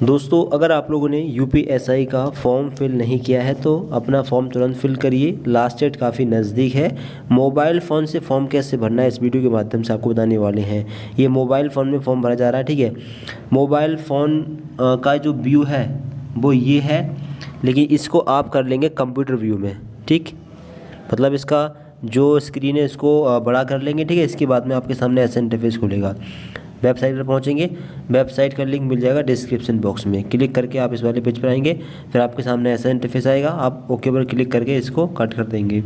दोस्तों, अगर आप लोगों ने यूपीएसआई का फॉर्म फिल नहीं किया है तो अपना फॉर्म तुरंत फिल करिए। लास्ट डेट काफ़ी नज़दीक है। मोबाइल फ़ोन से फॉर्म कैसे भरना है इस वीडियो के माध्यम से आपको बताने वाले हैं। ये मोबाइल फ़ोन में फॉर्म भरा जा रहा है, ठीक है। मोबाइल फ़ोन का जो व्यू है वो ये है, लेकिन इसको आप कर लेंगे कंप्यूटर व्यू में, ठीक। मतलब इसका जो स्क्रीन है इसको बड़ा कर लेंगे, ठीक है। इसके बाद में आपके सामने ऐसा इंटरफेस खुलेगा। वेबसाइट पर पहुंचेंगे, वेबसाइट का लिंक मिल जाएगा डिस्क्रिप्शन बॉक्स में। क्लिक करके आप इस वाले पेज पर आएंगे, फिर आपके सामने ऐसा इंटरफेस आएगा। आप ओके पर क्लिक करके इसको कट कर देंगे।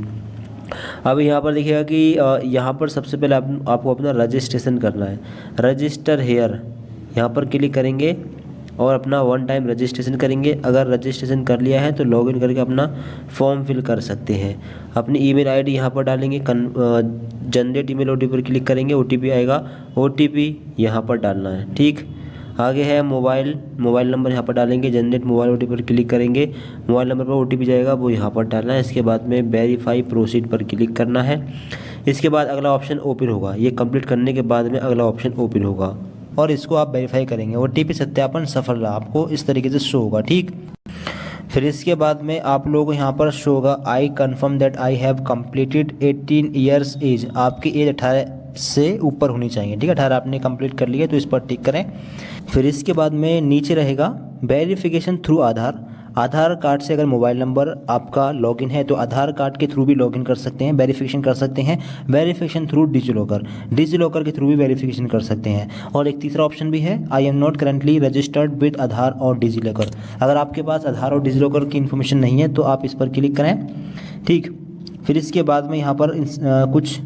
अब यहाँ पर देखिएगा कि यहाँ पर सबसे पहले आपको अपना रजिस्ट्रेशन करना है। रजिस्टर हेयर यहाँ पर क्लिक करेंगे और अपना वन टाइम रजिस्ट्रेशन करेंगे। अगर रजिस्ट्रेशन कर लिया है तो लॉगिन करके अपना फॉर्म फिल कर सकते हैं। अपनी ईमेल आईडी यहाँ पर डालेंगे, जनरेट ईमेल ओटीपी पर क्लिक करेंगे, ओटीपी आएगा, ओटीपी यहाँ पर डालना है, ठीक। आगे है मोबाइल नंबर यहाँ पर डालेंगे, जनरेट मोबाइल ओटीपी पर क्लिक करेंगे, मोबाइल नंबर पर ओटीपी जाएगा वो यहाँ पर डालना है। इसके बाद में वेरीफाई प्रोसीड पर क्लिक करना है। इसके बाद अगला ऑप्शन ओपन होगा। ये कंप्लीट करने के बाद में अगला ऑप्शन ओपन होगा और इसको आप वेरीफाई करेंगे। ओटीपी सत्यापन सफल रहा, आपको इस तरीके से शो होगा, ठीक। फिर इसके बाद में आप लोगों को यहाँ पर शो होगा I confirm that I have completed 18 years age. आपकी एज 18 से ऊपर होनी चाहिए, ठीक है। 18 आपने कंप्लीट कर लिया तो इस पर टिक करें। फिर इसके बाद में नीचे रहेगा verification through Aadhaar. Aadhaar card से अगर मोबाइल नंबर आपका लॉगिन है तो आधार कार्ड के थ्रू भी लॉगिन कर सकते हैं, वेरिफिकेशन कर सकते हैं। वेरिफिकेशन थ्रू डिजिलॉकर के थ्रू भी वेरिफिकेशन कर सकते हैं। और एक तीसरा ऑप्शन भी है, I am not currently registered with Aadhaar और डिजिलॉकर। अगर आपके पास आधार और डिजिलॉकर की इन्फॉर्मेशन नहीं है तो आप इस पर क्लिक करें, ठीक। फिर इसके बाद में यहाँ पर कुछ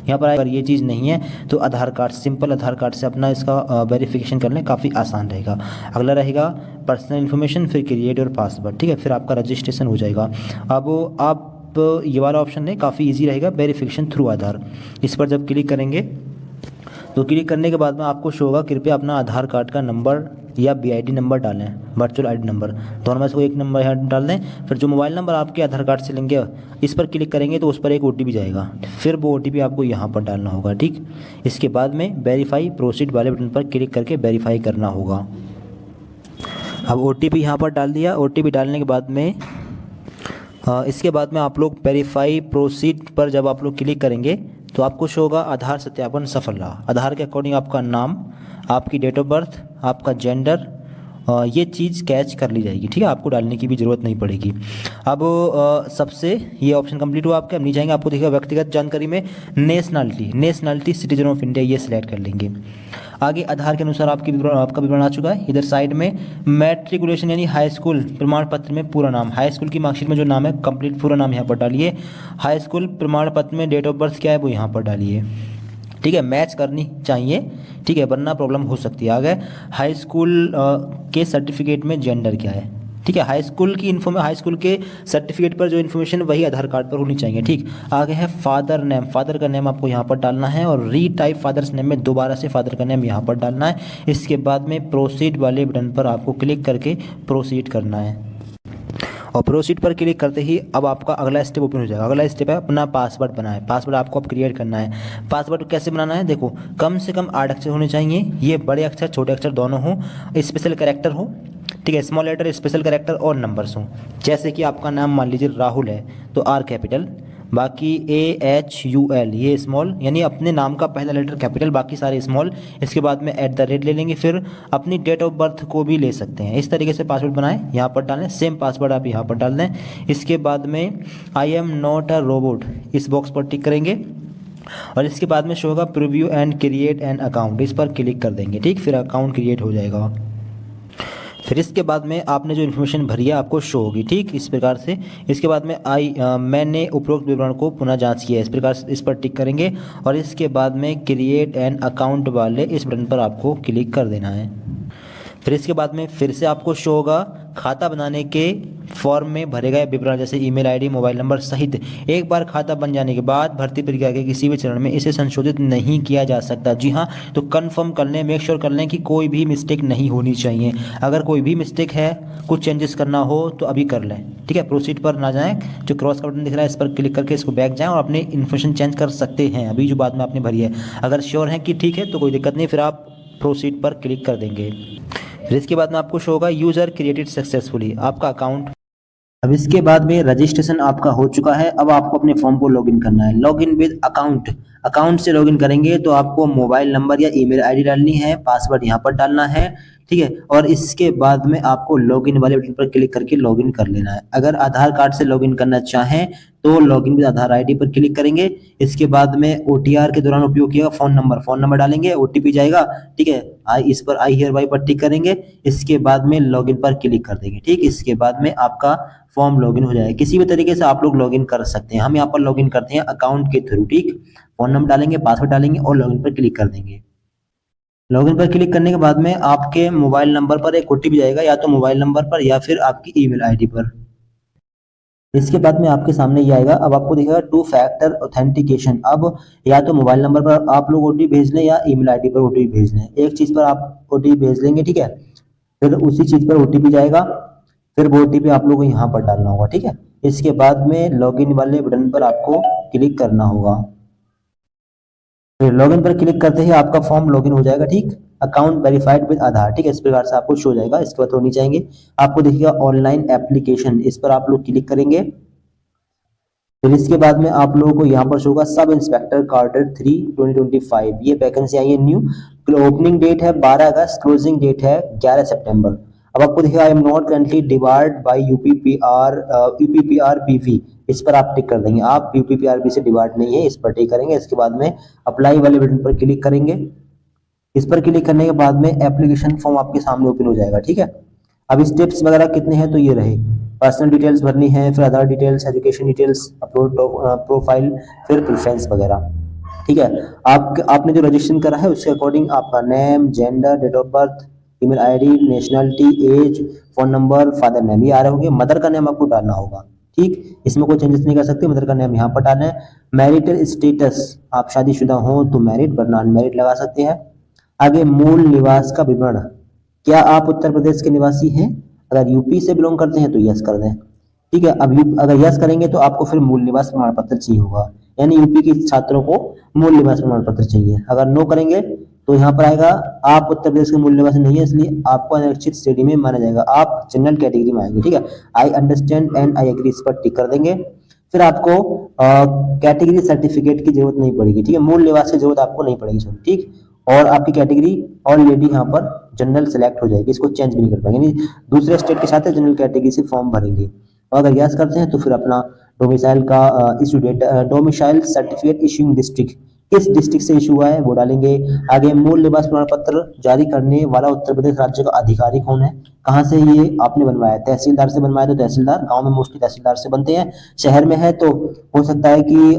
यहाँ पर अगर ये चीज़ नहीं है तो आधार कार्ड, सिंपल आधार कार्ड से अपना इसका वेरिफिकेशन कर लें, काफ़ी आसान रहेगा। अगला रहेगा पर्सनल इन्फॉर्मेशन, फिर क्रिएट और पासवर्ड, ठीक है। फिर आपका रजिस्ट्रेशन हो जाएगा। अब आप ये वाला ऑप्शन है, काफ़ी इजी रहेगा, वेरिफिकेशन थ्रू आधार। इस पर जब क्लिक करेंगे तो क्लिक करने के बाद में आपको शो होगा कृपया अपना आधार कार्ड का नंबर या बीआईडी नंबर डालें, वर्चुअल आईडी नंबर, दोनों में से कोई एक नंबर यहाँ डाल दें। फिर जो मोबाइल नंबर आपके आधार कार्ड से लेंगे इस पर क्लिक करेंगे तो उस पर एक ओटीपी जाएगा, फिर वो ओटीपी आपको यहाँ पर डालना होगा, ठीक। इसके बाद में वेरीफाई प्रोसीड वाले बटन पर क्लिक करके वेरीफाई करना होगा। अब ओटीपी यहाँ पर डाल दिया। ओटीपी डालने के बाद में इसके बाद में आप लोग वेरीफाई प्रोसीड पर जब आप लोग क्लिक करेंगे तो आपको शो होगा आधार सत्यापन सफल रहा। आधार के अकॉर्डिंग आपका नाम, आपकी डेट ऑफ बर्थ, आपका जेंडर, ये चीज़ कैच कर ली जाएगी, ठीक है। आपको डालने की भी ज़रूरत नहीं पड़ेगी। अब सबसे ये ऑप्शन कंप्लीट हुआ आपके। अब नीचे जाएंगे, आपको दिखेगा व्यक्तिगत जानकारी में नेशनलिटी सिटीजन ऑफ इंडिया, ये सिलेक्ट कर लेंगे। आगे आधार के अनुसार आपका विवरण आ चुका है। इधर साइड में मैट्रिकुलेशन यानी हाई स्कूल प्रमाण पत्र में पूरा नाम, हाई स्कूल की मार्कशीट में जो नाम है कंप्लीट पूरा नाम यहाँ पर डालिए। हाई स्कूल प्रमाण पत्र में डेट ऑफ बर्थ क्या है वो यहाँ पर डालिए, ठीक है। मैच करनी चाहिए, ठीक है, वरना प्रॉब्लम हो सकती है। आगे हाई स्कूल के सर्टिफिकेट में जेंडर क्या है, ठीक है। हाई स्कूल के सर्टिफिकेट पर जो इन्फॉर्मेशन वही आधार कार्ड पर होनी चाहिए, ठीक। आगे है फादर नेम, फादर का नेम आपको यहाँ पर डालना है और रीटाइप फादर्स नेम में दोबारा से फादर का नेम यहाँ पर डालना है। इसके बाद में प्रोसीड वाले बटन पर आपको क्लिक करके प्रोसीड करना है और प्रोसीड पर क्लिक करते ही अब आपका अगला स्टेप ओपन हो जाएगा। अगला स्टेप है अपना पासवर्ड बनाए। पासवर्ड आपको अब क्रिएट करना है। पासवर्ड कैसे बनाना है, देखो कम से कम 8 अक्षर होने चाहिए, ये बड़े अक्षर छोटे अक्षर दोनों हो, स्पेशल कैरेक्टर हो, ठीक है, स्मॉल लेटर स्पेशल कैरेक्टर और नंबर्स हो। जैसे कि आपका नाम मान लीजिए राहुल है तो आर कैपिटल, बाकी AHUL ये स्मॉल, यानी अपने नाम का पहला लेटर कैपिटल, बाकी सारे स्मॉल। इसके बाद में @ ले लेंगे, फिर अपनी डेट ऑफ बर्थ को भी ले सकते हैं। इस तरीके से पासवर्ड बनाएं, यहाँ पर डालें, सेम पासवर्ड आप यहाँ पर डाल दें। इसके बाद में आई एम नॉट अ रोबोट, इस बॉक्स पर टिक करेंगे और इसके बाद में शो होगा preview and create an account, इस पर क्लिक कर देंगे, ठीक। फिर अकाउंट क्रिएट हो जाएगा। फिर इसके बाद में आपने जो इन्फॉर्मेशन भरी है आपको शो होगी, ठीक, इस प्रकार से। इसके बाद में मैंने उपरोक्त विवरण को पुनः जांच किया है, इस प्रकार से इस पर टिक करेंगे और इसके बाद में क्रिएट एन अकाउंट वाले इस बटन पर आपको क्लिक कर देना है। फिर इसके बाद में फिर से आपको शो होगा खाता बनाने के फॉर्म में भरे गए विवरण जैसे ईमेल आईडी, मोबाइल नंबर सहित। एक बार खाता बन जाने के बाद भर्ती प्रक्रिया के किसी भी चरण में इसे संशोधित नहीं किया जा सकता। जी हाँ, तो कंफर्म कर लें, मेक श्योर कर लें कि कोई भी मिस्टेक नहीं होनी चाहिए। अगर कोई भी मिस्टेक है, कुछ चेंजेस करना हो तो अभी कर लें, ठीक है। प्रोसीड पर ना जाएं, जो क्रॉस का बटन दिख रहा है इस पर क्लिक करके इसको बैक जाएं और अपनी इन्फॉर्मेशन चेंज कर सकते हैं अभी जो बाद में आपने भरी है। अगर श्योर हैं कि ठीक है तो कोई दिक्कत नहीं, फिर आप प्रोसीड पर क्लिक कर देंगे। फिर इसके बाद में आपको शो होगा यूज़र क्रिएटेड सक्सेसफुली, आपका अकाउंट। अब इसके बाद में रजिस्ट्रेशन आपका हो चुका है। अब आपको अपने फॉर्म को लॉगिन करना है। लॉगिन विद अकाउंट, अकाउंट से लॉगिन करेंगे तो आपको मोबाइल नंबर या ईमेल आईडी डालनी है, पासवर्ड यहाँ पर डालना है, ठीक है। और इसके बाद में आपको लॉगिन वाले बटन पर क्लिक करके लॉगिन कर लेना है। अगर आधार कार्ड से लॉगिन करना चाहें तो लॉगिन विद आधार आईडी पर क्लिक करेंगे। इसके बाद में ओटीआर के दौरान उपयोग किया फोन नंबर डालेंगे, ओटीपी जाएगा, ठीक है। इस पर आई हियर बाय पर टिक करेंगे। इसके बाद में लॉगिन पर क्लिक कर देंगे, ठीक। इसके बाद में आपका फॉर्म लॉगिन हो जाएगा। किसी भी तरीके से आप लोग लॉगिन कर सकते हैं। हम यहाँ पर लॉगिन करते हैं अकाउंट के थ्रू, ठीक। फोन नंबर डालेंगे, पासवर्ड डालेंगे और लॉगिन पर क्लिक कर देंगे। लॉगिन पर क्लिक करने के बाद में आपके मोबाइल नंबर पर एक ओटीपी जाएगा, या तो मोबाइल नंबर पर या फिर आपकी ईमेल आईडी पर। इसके बाद में आपके सामने ये आएगा। अब आपको दिखेगा 2 फैक्टर ऑथेंटिकेशन। अब या तो मोबाइल नंबर पर आप लोग ओटीपी भेज लें या ईमेल आईडी पर ओटीपी भेज लें। एक चीज पर आप ओटीपी भेज लेंगे, ठीक है। फिर उसी चीज पर ओटीपी जाएगा, फिर वो ओटीपी आप लोगों को यहाँ पर डालना होगा, ठीक है। इसके बाद में लॉगिन वाले बटन पर आपको क्लिक करना होगा। फिर लॉगिन पर क्लिक करते ही आपका फॉर्म लॉगिन हो जाएगा, ठीक। अकाउंट वेरीफाइड विद आधार, ठीक है। इस प्रकार से आपको शो हो जाएगा। इसके बाद थोड़ी नीचे आएंगे, आपको देखिएगा ऑनलाइन एप्लीकेशन, इस पर आप लोग क्लिक करेंगे। फिर इसके बाद में आप लोगों को यहाँ पर शो होगा सब इंस्पेक्टर कार्डर 3 2025, ये वैकेंसी आई है न्यू। ओपनिंग डेट है 12 अगस्त, क्लोजिंग डेट है 11 सितंबर। अब आपको देखिएगा I am not currently debarred by UPPRBV, इस पर आप टिक कर देंगे। आप यूपीपीआरबी से डिबार्ड नहीं है, इस पर टिक करेंगे। इसके बाद में अप्लाई वाले बटन पर क्लिक करेंगे। इस पर क्लिक करने के बाद में एप्लीकेशन फॉर्म आपके सामने ओपन हो जाएगा, ठीक है। अब स्टेप्स वगैरह कितने हैं तो ये रहे, पर्सनल डिटेल्स भरनी है, फिर Aadhaar details, education details, upload profile, फिर प्रेफरेंस वगैरह, ठीक है। आपने जो रजिस्ट्रेशन करा है उसके अकॉर्डिंग आपका name, gender, date of birth, email ID, nationality, age, phone number, father name ये आ रहे होंगे। मदर का नेम आपको डालना होगा, ठीक। इसमें कोई चेंजेस नहीं कर सकते। मदर का नेम यहाँ पर डालना है। मैरिटल स्टेटस, आप शादीशुदा हो तो मैरिड, वरना अनमैरिड लगा सकते हैं। आगे मूल निवास का विवरण, क्या आप उत्तर प्रदेश के निवासी हैं? अगर यूपी से बिलोंग करते हैं तो यस कर दें, ठीक है। अब अगर यस करेंगे तो आपको फिर मूल निवास प्रमाण पत्र चाहिए होगा, यानी यूपी के छात्रों को मूल निवास प्रमाण पत्र चाहिए। अगर नो करेंगे तो यहाँ पर आएगा आप उत्तर प्रदेश के मूल निवासी नहीं है, इसलिए आपको अनिश्चित श्रेणी में माना जाएगा, आप जनरल कैटेगरी में आएंगे, ठीक है। I understand and I agree, इस पर टिक कर देंगे। फिर आपको कैटेगरी सर्टिफिकेट की जरूरत नहीं पड़ेगी, ठीक है। मूल निवास की जरूरत आपको नहीं पड़ेगी, सॉरी, ठीक। और आपकी कैटेगरी ऑलरेडी यहाँ पर जनरल सेलेक्ट हो जाएगी, इसको चेंज भी नहीं कर पाएंगे। दूसरे स्टेट के साथ जनरल कैटेगरी से फॉर्म भरेंगे। और अगर यस करते हैं तो फिर अपना डोमिसाइल का issue date, domicile certificate issuing district, किस डिस्ट्रिक्ट से इशू हुआ है वो डालेंगे। आगे मूल निवास प्रमाण पत्र जारी करने वाला उत्तर प्रदेश राज्य का अधिकारी कौन है, कहाँ से ये आपने बनवाया है। तहसीलदार से बनवाया तो तहसीलदार, गांव में मोस्टली तहसीलदार से बनते हैं। शहर में है तो हो सकता है कि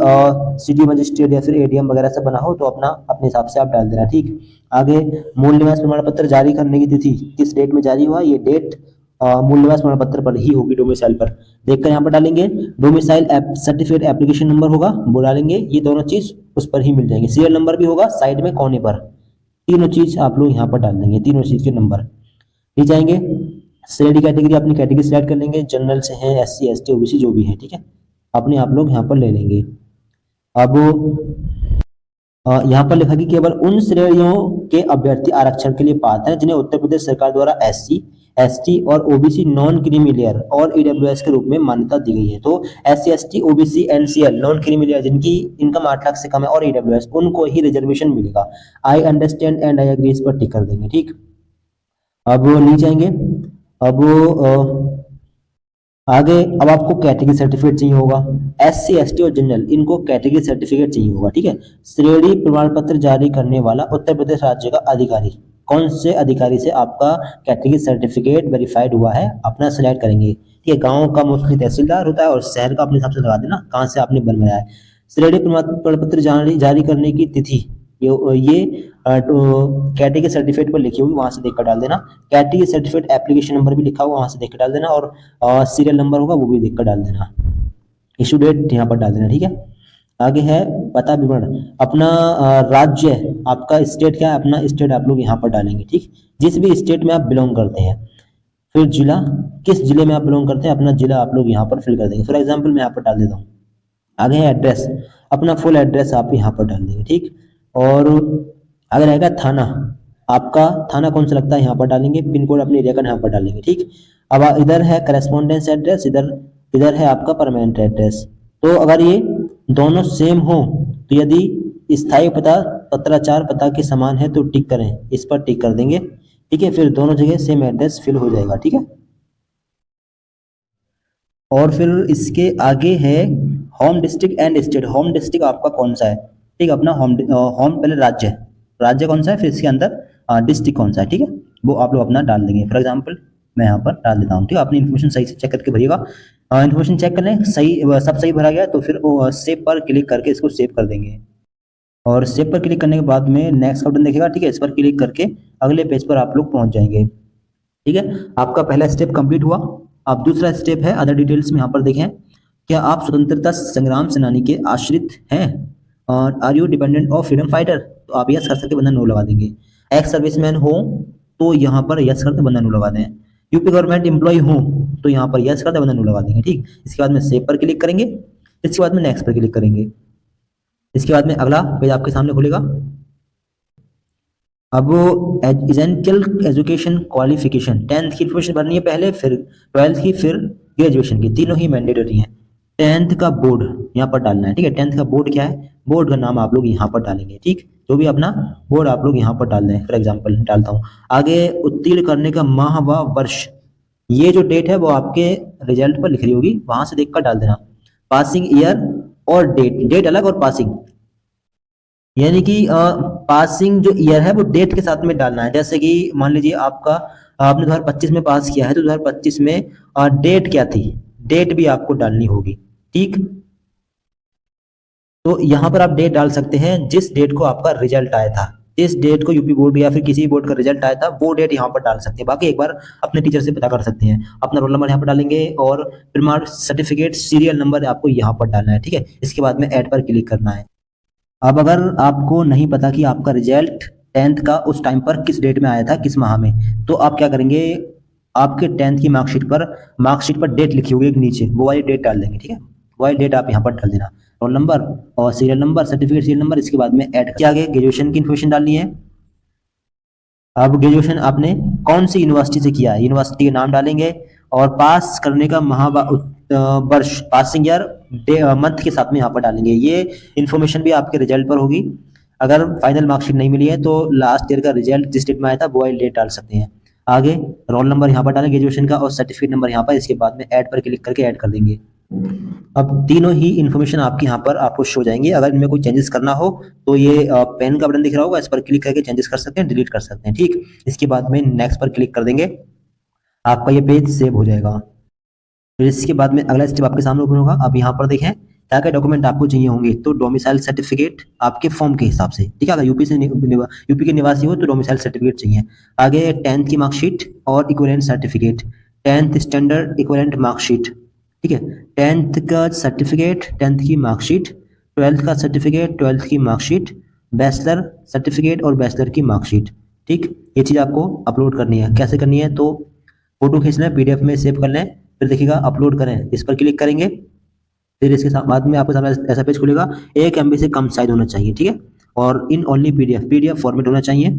सिटी मजिस्ट्रेट या फिर एडीएम वगैरह से बना हो, तो अपने हिसाब से आप डाल देना, ठीक। आगे मूल निवास प्रमाण पत्र जारी करने की तिथि किस डेट में जारी हुआ, ये डेट मूल निवास प्रमाण पत्र पर ही होगी, डोमिसाइल पर देखकर यहाँ पर डालेंगे। डोमिसाइल सर्टिफिकेट एप्लीकेशन नंबर होगा वो डालेंगे, ये दोनों चीज उस पर ही मिल जाएंगे। सीरियल नंबर भी होगा साइड में कोने पर, तीनों चीज आप लोग यहाँ पर डाल देंगे, तीनों चीज के नंबर नीचे जाएंगे। श्रेणी कैटेगरी अपनी कैटेगरी सिलेक्ट कर लेंगे, जनरल से है, एससी एसटी ओबीसी जो भी है, ठीक है, अपने आप लोग यहाँ पर ले लेंगे। अब यहाँ पर लिखा कि केवल उन श्रेणियों के अभ्यर्थी आरक्षण के लिए पात्र हैं जिन्हें उत्तर प्रदेश सरकार द्वारा एससी एसटी और ओबीसी नॉन क्रीमी लेयर और ईडब्ल्यूएस के रूप में मान्यता दी गई है। तो SC ST OBC NCL non creamy layer जिनकी इनकम 8 लाख से कम है और ईडब्ल्यूएस, उनको ही रिजर्वेशन मिलेगा। I understand and I agree, इस पर टिक कर देंगे, ठीक। अब नीचे आएंगे। अब आगे अब आपको कैटेगरी सर्टिफिकेट चाहिए होगा। एससी एसटी और जनरल इनको कैटेगरी सर्टिफिकेट चाहिए होगा, ठीक है। श्रेणी प्रमाण पत्र जारी करने वाला उत्तर प्रदेश राज्य का अधिकारी, कौन से अधिकारी से आपका कैटेगरी सर्टिफिकेट वेरीफाइड हुआ है अपना सिलेक्ट करेंगे, ठीक है। गांव का मोस्टली तहसीलदार होता है और शहर का अपने हिसाब से लगा देना कहाँ से आपने बनवाया है। श्रेणी प्रमाण पत्र जारी करने की तिथि ये कैटेगरी सर्टिफिकेट पर लिखी हुई, वहां से देखकर डाल देना। कैटेगरी सर्टिफिकेट एप्लीकेशन नंबर भी लिखा हुआ, वहां से देखकर डाल देना। और सीरियल नंबर होगा वो भी देखकर डाल देना। इशू डेट यहाँ पर डाल देना, ठीक है। आगे है पता विवरण, अपना राज्य, आपका स्टेट क्या है, अपना स्टेट आप लोग यहाँ पर डालेंगे, ठीक। जिस भी स्टेट में आप बिलोंग करते हैं। फिर जिला, किस जिले में आप बिलोंग करते हैं, अपना जिला आप लोग यहाँ पर फिल कर देंगे। फॉर एग्जाम्पल मैं यहाँ पर डाल देता हूँ। आगे है एड्रेस, अपना फुल एड्रेस आप यहाँ पर डाल देंगे, ठीक। और अगर रहेगा थाना, आपका थाना कौन सा लगता है यहाँ पर डालेंगे, पिन कोड अपने एरिया का यहाँ पर डालेंगे। ठीक, अब इधर है करेस्पॉन्डेंस एड्रेस, इधर इधर है आपका परमानेंट एड्रेस। तो अगर ये दोनों सेम हो तो यदि स्थायी पता पत्राचार पता के समान है तो टिक करें, इस पर टिक कर देंगे। ठीक है, फिर दोनों जगह सेम एड्रेस फिल हो जाएगा। ठीक है, और फिर इसके आगे है home district and state. Home district आपका कौन सा है, ठीक है, अपना होम होम पहले राज्य है, राज्य कौन सा है, फिर इसके अंदर डिस्ट्रिक्ट कौन सा है। ठीक है, वो आप लोग अपना डाल देंगे। फॉर एग्जांपल मैं यहाँ पर डाल देता हूँ। ठीक है, अपनी इन्फॉर्मेशन सही से चेक करके भरिएगा। इन्फॉर्मेशन चेक कर लें, सही सब सही भरा गया तो फिर सेव पर क्लिक करके इसको सेव कर देंगे। और सेव पर क्लिक करने के बाद में नेक्स्ट का बटन देखिएगा। ठीक है, इस पर क्लिक करके अगले पेज पर आप लोग पहुंच जाएंगे। ठीक है, आपका पहला स्टेप कंप्लीट हुआ। अब दूसरा स्टेप है अदर डिटेल्स में। यहाँ पर देखें, क्या आप स्वतंत्रता संग्राम सेनानी के आश्रित हैं और are you dependent of freedom fighter, तो आप यस कर सकते, बंदा नो लगा देंगे। एक्स सर्विसमैन हो तो यहाँ पर यस करते, बंदा नो लगा दें। यूपी गवर्नमेंट एम्प्लॉय हो तो यहाँ पर यस करते, बंदा नो लगा देंगे। ठीक, इसके बाद में सेव पर क्लिक करेंगे, इसके बाद में नेक्स्ट पर क्लिक करेंगे। इसके बाद में अगला पेज आपके सामने खुलेगा। अब एजेंशियल एजुकेशन क्वालिफिकेशन 10th की इन्फॉर्मेशन भरनी है पहले, फिर 12th की, फिर ग्रेजुएशन की, तीनों ही मैंडेटरी हैं। 10th का बोर्ड यहाँ पर डालना है। ठीक है, 10th का बोर्ड क्या है, बोर्ड का नाम आप लोग यहाँ पर डालेंगे। ठीक, जो भी अपना बोर्ड आप लोग यहाँ पर डाल दें। फॉर एग्जाम्पल डालता हूँ। आगे उत्तीर्ण करने का माह व वर्ष, ये जो डेट है वो आपके रिजल्ट पर लिख रही होगी, वहां से देखकर डाल देना। पासिंग ईयर और डेट, डेट अलग और पासिंग, यानी कि पासिंग जो ईयर है वो डेट के साथ में डालना है। जैसे कि मान लीजिए आपका आपने 2025 में पास किया है तो 2025 में डेट क्या थी, डेट भी आपको डालनी होगी। ठीक, तो यहाँ पर आप डेट डाल सकते हैं जिस डेट को आपका रिजल्ट आया था, जिस डेट को यूपी बोर्ड या फिर किसी बोर्ड का रिजल्ट आया था वो डेट यहाँ पर डाल सकते हैं। बाकी एक बार अपने टीचर से पता कर सकते हैं। अपना रोल नंबर यहाँ पर डालेंगे और प्रमाण सर्टिफिकेट सीरियल नंबर आपको यहाँ पर डालना है। ठीक है, इसके बाद में ऐड पर क्लिक करना है। अब अगर आपको नहीं पता कि आपका रिजल्ट 10th का उस टाइम पर किस डेट में आया था, किस माह में, तो आप क्या करेंगे, आपके 10th की मार्कशीट पर डेट लिखी हुई है नीचे, वो वाली डेट डाल देंगे। ठीक है, वो वाली डेट आप यहाँ पर डाल देना, रोल नंबर और serial number, certificate serial number. इसके बाद में ऐड के आगे ग्रेजुएशन की इन्फॉर्मेशन डालनी है। अब ग्रेजुएशन आपने कौन सी यूनिवर्सिटी से किया है, यूनिवर्सिटी के नाम डालेंगे और पास करने का वर्ष, पासिंग ईयर मंथ के साथ में यहाँ पर डालेंगे। ये इन्फॉर्मेशन भी आपके रिजल्ट पर होगी। अगर फाइनल मार्कशीट नहीं मिली है तो लास्ट ईयर का रिजल्ट जिस डेट में आया था वो वाली डेट डाल सकते हैं। आगे रोल नंबर यहाँ पर डालेंगे ग्रेजुएशन का और सर्टिफिकेट नंबर यहाँ पर। इसके बाद में ऐड पर क्लिक करके ऐड कर देंगे। अब तीनों ही इन्फॉर्मेशन आपके यहाँ पर आपको शो जाएंगे। अगर इनमें कोई चेंजेस करना हो तो ये पेन का बटन दिख रहा होगा, इस पर क्लिक करके चेंजेस कर सकते हैं, डिलीट कर सकते हैं। ठीक, इसके बाद में नेक्स्ट पर क्लिक कर देंगे, आपका ये पेज सेव हो जाएगा। फिर इसके बाद में अगला स्टेप आपके सामने ओपन होगा। अब यहाँ पर देखें क्या क्या डॉक्यूमेंट आपको चाहिए होंगे, तो डोमिसाइल सर्टिफिकेट आपके फॉर्म के हिसाब से। ठीक है, अगर यूपी के निवासी हो तो डोमिसाइल सर्टिफिकेट चाहिए। आगे 10th की मार्कशीट और equivalent certificate, 10th standard equivalent marksheet. ठीक है, 10th का सर्टिफिकेट, 10th की मार्कशीट, 12th का सर्टिफिकेट, 12th की मार्कशीट, बैचलर सर्टिफिकेट और बैचलर की मार्कशीट। ठीक, ये चीज़ आपको अपलोड करनी है। कैसे करनी है, तो फोटो खींचना है, PDF में सेव कर लें, फिर देखिएगा अपलोड करें, इस पर क्लिक करेंगे। फिर इसके बाद में आपके सामने ऐसा पेज खुलेगा। 1 MB से कम साइज होना चाहिए। ठीक है, और इन ओनली PDF फॉर्मेट होना चाहिए।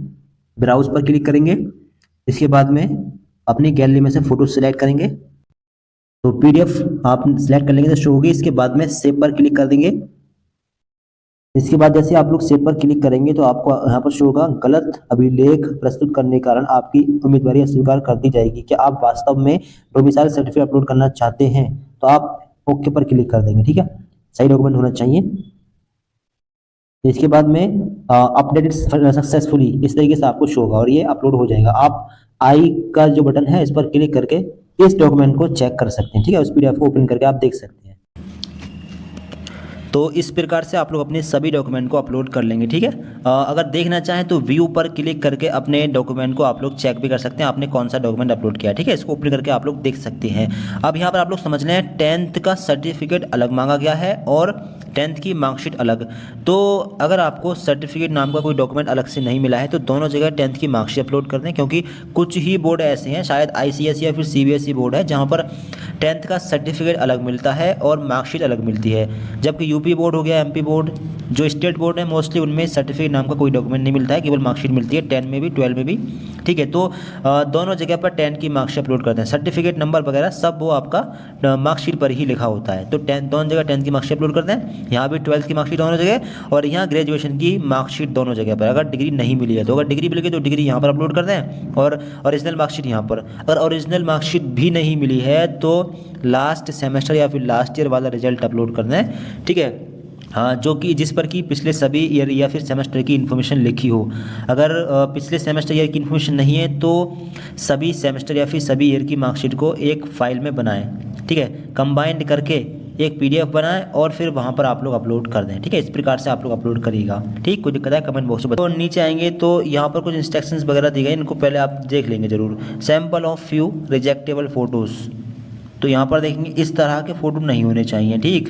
ब्राउज पर क्लिक करेंगे, इसके बाद में अपनी गैलरी में से फोटो सिलेक्ट करेंगे, तो PDF आप सिलेक्ट कर लेंगे तो शो होगी। इसके बाद में सेव पर क्लिक कर देंगे। इसके बाद जैसे आप लोग सेव पर क्लिक करेंगे तो आपको यहाँ पर शो होगा, गलत अभिलेख प्रस्तुत करने के कारण आपकी उम्मीदवारी अस्वीकार कर दी जाएगी। क्या आप वास्तव में डोमिसाइल सर्टिफिकेट अपलोड करना चाहते हैं, तो आप ओके पर क्लिक कर देंगे। ठीक है, सही डॉक्यूमेंट होना चाहिए। इसके बाद में अपडेटेड सक्सेसफुली, इस तरीके से आपको शो होगा और ये अपलोड हो जाएगा। आप आई का जो बटन है इस पर क्लिक करके इस डॉक्यूमेंट को चेक कर सकते हैं। ठीक है, उस PDF को ओपन करके आप देख सकते हैं। तो इस प्रकार से आप लोग अपने सभी डॉक्यूमेंट को अपलोड कर लेंगे। ठीक है, अगर देखना चाहें तो व्यू पर क्लिक करके अपने डॉक्यूमेंट को आप लोग चेक भी कर सकते हैं, आपने कौन सा डॉक्यूमेंट अपलोड किया है। ठीक है, इसको ओपन करके आप लोग देख सकते हैं। अब यहाँ पर आप लोग समझ लें 10th का सर्टिफिकेट अलग मांगा गया है और 10th की मार्कशीट अलग। तो अगर आपको सर्टिफिकेट नाम का कोई डॉक्यूमेंट अलग से नहीं मिला है तो दोनों जगह 10th की मार्कशीट अपलोड कर दें, क्योंकि कुछ ही बोर्ड ऐसे हैं, शायद ICSE या फिर CBSE बोर्ड है जहाँ पर 10th का सर्टिफिकेट अलग मिलता है और मार्कशीट अलग मिलती है। जबकि यूपी बोर्ड हो गया, MP बोर्ड, जो स्टेट बोर्ड है मोस्टली उनमें सर्टिफिकेट नाम का कोई डॉक्यूमेंट नहीं मिलता है, केवल मार्कशीट मिलती है, 10 में भी 12 में भी। ठीक है, तो दोनों जगह पर 10 की मार्कशीट अपलोड करते हैं, सर्टिफिकेट नंबर वगैरह सब वो आपका मार्कशीट पर ही लिखा होता है। तो 10 दोनों जगह 10 की मार्कशीट अपलोड करते हैं, यहाँ भी 12th की मार्कशीट दोनों जगह, और यहाँ ग्रेजुएशन की मार्कशीट दोनों जगह पर। अगर डिग्री नहीं मिली है तो अगर डिग्री मिल गई तो डिग्री यहाँ पर अपलोड कर दें और ओरिजिनल मार्कशीट यहाँ पर। अगर ओरिजिनल मार्कशीट भी नहीं मिली है तो लास्ट सेमेस्टर या फिर लास्ट ईयर वाला रिजल्ट अपलोड कर दें। ठीक है, हाँ, जो कि जिस पर कि पिछले सभी ईयर या फिर सेमेस्टर की इन्फॉर्मेशन लिखी हो। अगर पिछले सेमेस्टर ईयर की इन्फॉर्मेशन नहीं है तो सभी सेमेस्टर या फिर सभी ईयर की मार्कशीट को एक फाइल में बनाएं। ठीक है, कंबाइंड करके एक PDF बनाएं और फिर वहाँ पर आप लोग अपलोड कर दें। ठीक है, इस प्रकार से आप लोग अपलोड करिएगा। ठीक, कोई दिक्कत है कमेंट बॉक्स में। तो नीचे आएंगे तो यहाँ पर कुछ इंस्ट्रक्शंस वगैरह दी गई, इनको पहले आप देख लेंगे जरूर। सैम्पल ऑफ फ्यू रिजेक्टेबल फोटोज़, तो यहाँ पर देखेंगे इस तरह के फ़ोटो नहीं होने चाहिए। ठीक,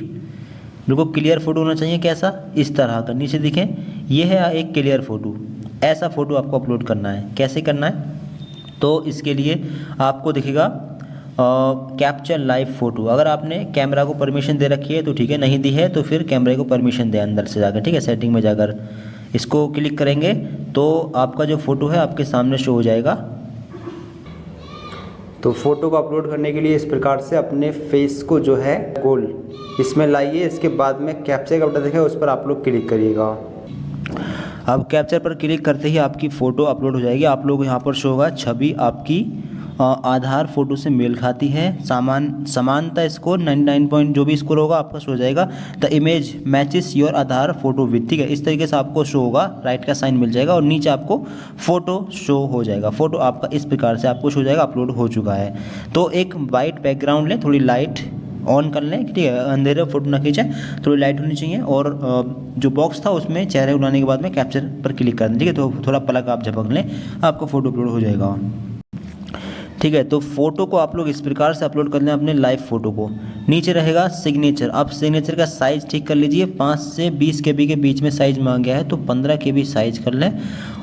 बिल्कुल क्लियर फ़ोटो होना चाहिए। कैसा? इस तरह का। नीचे दिखें, ये है एक क्लियर फ़ोटो, ऐसा फ़ोटो आपको अपलोड करना है। कैसे करना है? तो इसके लिए आपको दिखेगा कैप्चर लाइव फ़ोटो। अगर आपने कैमरा को परमिशन दे रखी है तो ठीक है, नहीं दी है तो फिर कैमरे को परमिशन दें अंदर से जाकर। ठीक है, सेटिंग में जाकर इसको क्लिक करेंगे तो आपका जो फ़ोटो है आपके सामने शो हो जाएगा। तो फ़ोटो को अपलोड करने के लिए इस प्रकार से अपने फेस को जो है गोल इसमें लाइए, इसके बाद में कैप्चर का बटन दिखेगा उस पर आप लोग क्लिक करिएगा। अब कैप्चर पर क्लिक करते ही आपकी फ़ोटो अपलोड हो जाएगी। आप लोग यहाँ पर शो होगा छवि आपकी आधार फ़ोटो से मेल खाती है, समानता स्कोर 99 पॉइंट जो भी स्कोर होगा आपका शो हो जाएगा। The image matches your Aadhaar photo with. ठीक है, इस तरीके से आपको शो होगा, राइट का साइन मिल जाएगा और नीचे आपको फ़ोटो शो हो जाएगा। फ़ोटो आपका इस प्रकार से आपको शो हो जाएगा, अपलोड हो चुका है। तो एक वाइट बैकग्राउंड लें, थोड़ी लाइट ऑन कर लें। ठीक है, अंधेरे फ़ोटो ना खींचें, थोड़ी लाइट होनी चाहिए और जो बॉक्स था उसमें चेहरे उड़ाने के बाद में कैप्चर पर क्लिक कर दें। ठीक है, तो थोड़ा पलक आप झपक लें, आपका फ़ोटो अपलोड हो जाएगा। ठीक है, तो फ़ोटो को आप लोग इस प्रकार से अपलोड कर लें अपने लाइव फ़ोटो को। नीचे रहेगा सिग्नेचर। आप सिग्नेचर का साइज़ ठीक कर लीजिए, 5 से 20 KB के बीच में साइज़ मांग गया है तो 15 KB साइज़ कर लें।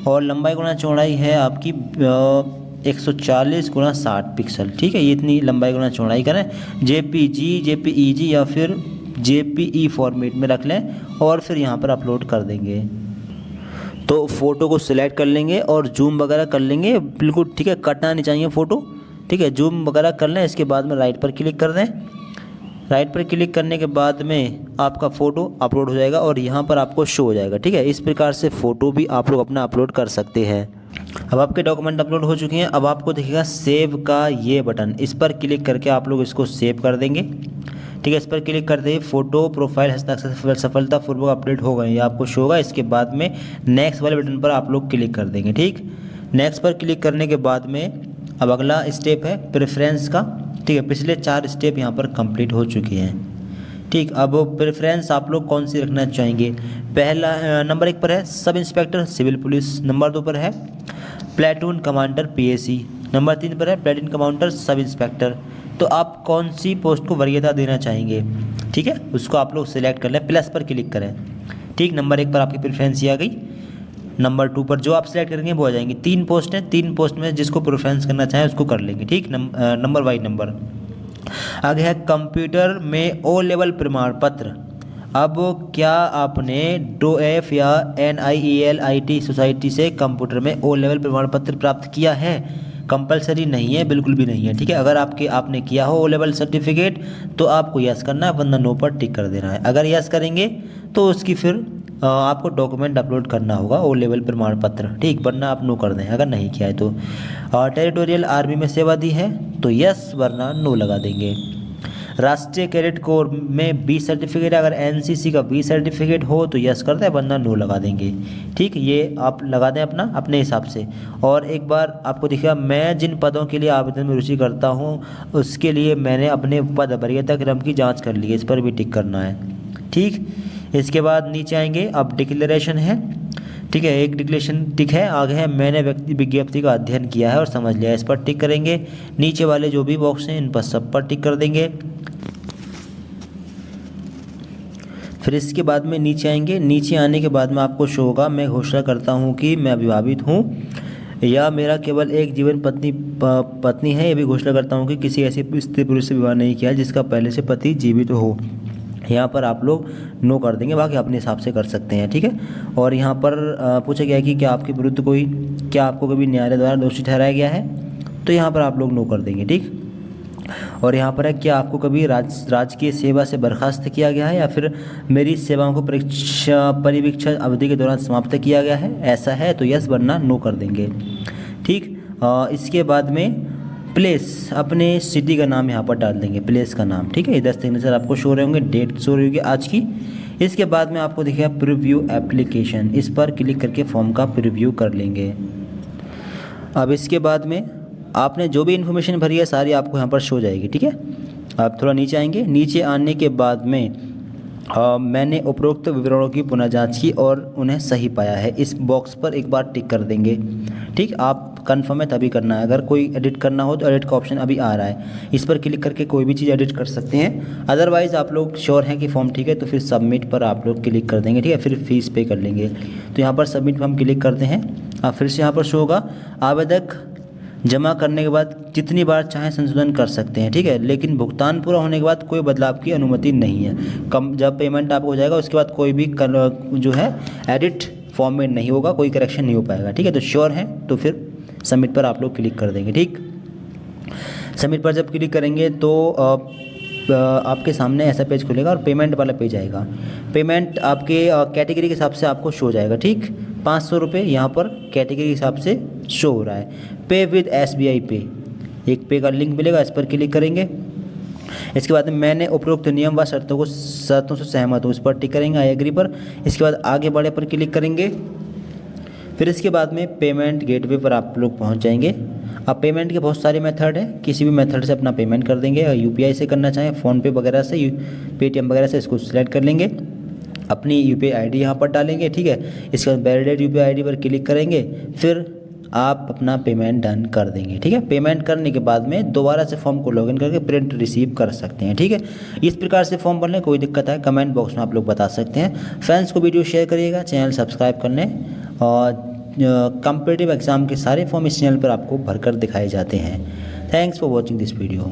और लंबाई गुणा चौड़ाई है आपकी 140 गुणा 60 पिक्सल। ठीक है, ये इतनी लंबाई गुणा चौड़ाई करें। JPG, JPEG या फिर JPE फॉर्मेट में रख लें और फिर यहाँ पर अपलोड कर देंगे। तो फ़ोटो को सिलेक्ट कर लेंगे और जूम वगैरह कर लेंगे बिल्कुल। ठीक है, कटना नहीं चाहिए फ़ोटो। ठीक है, जूम वगैरह कर लें। इसके बाद में राइट पर क्लिक कर दें। राइट पर क्लिक करने के बाद में आपका फ़ोटो अपलोड हो जाएगा और यहाँ पर आपको शो हो जाएगा। ठीक है, इस प्रकार से फ़ोटो भी आप लोग अपना अपलोड कर सकते हैं। अब आपके डॉक्यूमेंट अपलोड हो चुके हैं। अब आपको दिखेगा सेव का ये बटन, इस पर क्लिक करके आप लोग इसको सेव कर देंगे। ठीक है, इस पर क्लिक करते ही फ़ोटो प्रोफाइल हस्ताक्षर सफलतापूर्वक अपडेट हो गए, ये आपको शो होगा। इसके बाद में नेक्स्ट वाले बटन पर आप लोग क्लिक कर देंगे। ठीक, नेक्स्ट पर क्लिक करने के बाद में अब अगला स्टेप है प्रेफरेंस का। ठीक है, पिछले 4 स्टेप यहाँ पर कंप्लीट हो चुके हैं। ठीक, अब प्रेफरेंस आप लोग कौन सी रखना चाहेंगे? पहला नंबर 1 पर है sub inspector civil police, number 2 पर है प्लेटून कमांडर PAC, नंबर 3 पर है प्लेटून कमांडर सब इंस्पेक्टर। तो आप कौन सी पोस्ट को वरीयता देना चाहेंगे? ठीक है, उसको आप लोग सिलेक्ट कर लें, प्लस पर क्लिक करें। ठीक, नंबर 1 पर आपकी प्रेफरेंस आ गई। नंबर 2 पर जो आप सिलेक्ट करेंगे वो आ जाएंगे। 3 पोस्ट हैं, 3 पोस्ट में जिसको प्रेफरेंस करना चाहें उसको कर लेंगे। ठीक, नंबर वाइज नंबर। आगे है कंप्यूटर में O लेवल प्रमाण पत्र। अब क्या आपने DOF या NIEL IT सोसाइटी से कंप्यूटर में O लेवल प्रमाण पत्र प्राप्त किया है? कंपलसरी नहीं है, बिल्कुल भी नहीं है। ठीक है, अगर आपने किया हो O लेवल सर्टिफिकेट तो आपको यस करना है, वरना नो पर टिक कर देना है। अगर यस करेंगे तो उसकी फिर आपको डॉक्यूमेंट अपलोड करना होगा O लेवल प्रमाण पत्र। ठीक, वरना आप नो कर दें अगर नहीं किया है तो। टेरिटोरियल आर्मी में सेवा दी है तो यस, वरना नो लगा देंगे। राष्ट्रीय कैडेट कोर में B सर्टिफिकेट, अगर NCC का B सर्टिफिकेट हो तो यस करते हैं, वरना नो लगा देंगे। ठीक, ये आप लगा दें अपने हिसाब से। और एक बार आपको दिखेगा मैं जिन पदों के लिए आवेदन में रुचि करता हूँ उसके लिए मैंने अपने पद वरीयता क्रम की जांच कर ली है, इस पर भी टिक करना है। ठीक, इसके बाद नीचे आएंगे, अब डिक्लेरेशन है। ठीक है, एक डिक्लेरेशन टिक है। आगे है मैंने व्यक्ति विज्ञप्ति का अध्ययन किया है और समझ लिया है, इस पर टिक करेंगे। नीचे वाले जो भी बॉक्स हैं इन पर सब पर टिक कर देंगे। फिर इसके बाद में नीचे आएंगे। नीचे आने के बाद में आपको शो होगा मैं घोषणा करता हूँ कि मैं अविवाहित हूँ या मेरा केवल एक जीवन पत्नी है। ये भी घोषणा करता हूँ कि किसी ऐसे स्त्री पुरुष से विवाह नहीं किया जिसका पहले से पति जीवित हो। यहाँ पर आप लोग नो कर देंगे, बाकी अपने हिसाब से कर सकते हैं, ठीक है। और यहाँ पर पूछा गया है कि क्या आपके विरुद्ध क्या आपको कभी न्यायालय द्वारा दोषी ठहराया गया है, तो यहाँ पर आप लोग नो कर देंगे, ठीक। और यहाँ पर है क्या आपको कभी राजकीय सेवा से बर्खास्त किया गया है या फिर मेरी सेवाओं को परिवीक्षण अवधि के दौरान समाप्त किया गया है, ऐसा है तो यस, वरना नो कर देंगे, ठीक। इसके बाद में प्लेस, अपने सिटी का नाम यहाँ पर डाल देंगे, प्लेस का नाम, ठीक है। 10 सिग्नेचर आपको शो रहे होंगे, डेट शो रही होगी आज की। इसके बाद में आपको दिखेगा प्रीव्यू एप्लीकेशन, इस पर क्लिक करके फॉर्म का प्रीव्यू कर लेंगे। अब इसके बाद में आपने जो भी इन्फॉर्मेशन भरी है सारी आपको यहाँ पर शो जाएगी, ठीक है। आप थोड़ा नीचे आएंगे, नीचे आने के बाद में मैंने उपरोक्त विवरणों की पुनः जांच की और उन्हें सही पाया है, इस बॉक्स पर एक बार टिक कर देंगे, ठीक। आप कन्फर्म है तभी करना है, अगर कोई एडिट करना हो तो एडिट का ऑप्शन अभी आ रहा है, इस पर क्लिक करके कोई भी चीज़ एडिट कर सकते हैं। अदरवाइज़ आप लोग श्योर हैं कि फॉर्म ठीक है तो फिर सबमिट पर आप लोग क्लिक कर देंगे, ठीक है। फिर फीस पे कर लेंगे, तो यहाँ पर सबमिट पर हम क्लिक करते हैं। आप फिर से यहाँ पर शो होगा आवेदक जमा करने के बाद जितनी बार चाहें संशोधन कर सकते हैं, ठीक है, लेकिन भुगतान पूरा होने के बाद कोई बदलाव की अनुमति नहीं है। जब पेमेंट आपको हो जाएगा उसके बाद कोई भी जो है एडिट फॉर्म में नहीं होगा, कोई करेक्शन नहीं हो पाएगा, ठीक है। तो श्योर है तो फिर सबमिट पर आप लोग क्लिक कर देंगे, ठीक। सबमिट पर जब क्लिक करेंगे तो आपके सामने ऐसा पेज खुलेगा और पेमेंट वाला पेज आएगा। पेमेंट आपके कैटेगरी के हिसाब से आपको शो हो जाएगा, ठीक। 500 रुपये यहाँ पर कैटेगरी के हिसाब से शो हो रहा है। पे विद SBI पे, एक पे का लिंक मिलेगा, इस पर क्लिक करेंगे। इसके बाद मैंने उपरोक्त नियम व शर्तों से सहमत हूँ, इस पर टिक करेंगे, आई एग्री पर। इसके बाद आगे बढ़े पर क्लिक करेंगे। फिर इसके बाद में पेमेंट गेटवे पर आप लोग पहुँच जाएंगे। अब पेमेंट के बहुत सारे मेथड हैं, किसी भी मेथड से अपना पेमेंट कर देंगे। UPI से करना चाहें, फ़ोनपे वगैरह से, पेटीएम वगैरह से, इसको सिलेक्ट कर लेंगे। अपनी UPI ID यहाँ पर डालेंगे, ठीक है। इसके बाद वैलिडेट UPI ID पर क्लिक करेंगे, फिर आप अपना पेमेंट डन कर देंगे, ठीक है। पेमेंट करने के बाद में दोबारा से फॉर्म को लॉगिन करके प्रिंट रिसीव कर सकते हैं, ठीक है। इस प्रकार से फॉर्म भरने कोई दिक्कत है कमेंट बॉक्स में आप लोग बता सकते हैं। फ्रेंड्स को वीडियो शेयर करिएगा, चैनल सब्सक्राइब करने, और कॉम्पिटिटिव एग्ज़ाम के सारे फॉर्म इस चैनल पर आपको भरकर दिखाए जाते हैं। Thanks for watching this video.